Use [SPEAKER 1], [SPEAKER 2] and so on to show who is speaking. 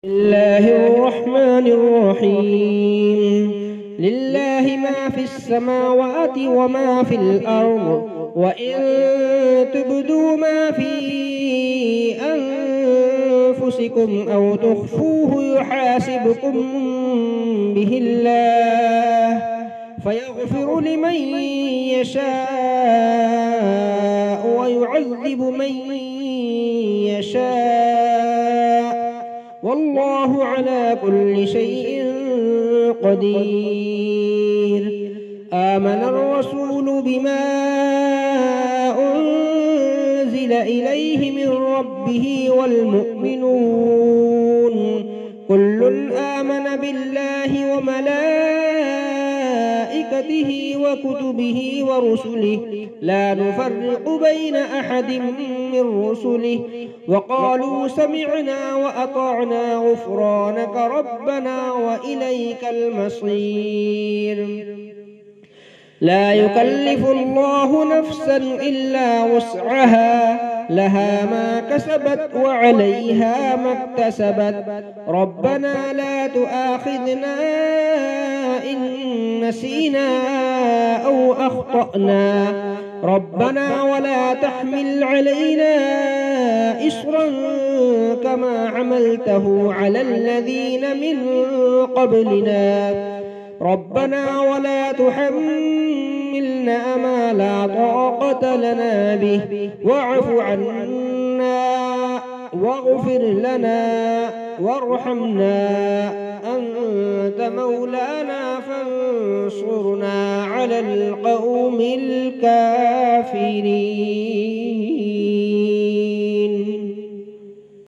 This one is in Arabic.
[SPEAKER 1] الله الرحمن الرحيم. لله ما في السماوات وما في الأرض، وإن تبدوا ما في أنفسكم أو تخفوه يحاسبكم به الله فيغفر لمن يشاء ويعذب من يشاء، والله على كل شيء قدير. آمن الرسول بما أنزل إليه من ربه والمؤمنون كل آمن بالله وملائكته وكتبه ورسله لا نفرق بين أحد من رسله، وقالوا سمعنا وأطعنا غفرانك ربنا وإليك المصير. لا يكلف الله نفسا إلا وسعها، لها ما كسبت وعليها ما اكتسبت. ربنا لا تؤاخذنا إن نسينا أو أخطأنا، ربنا ولا تحمل علينا إصرا كما عملته على الذين من قبلنا، ربنا ولا تحملنا ما لا طاقة لنا به، واعف عنا واغفر لنا وارحمنا، أنت مولانا فانصرنا على القوم الكافرين.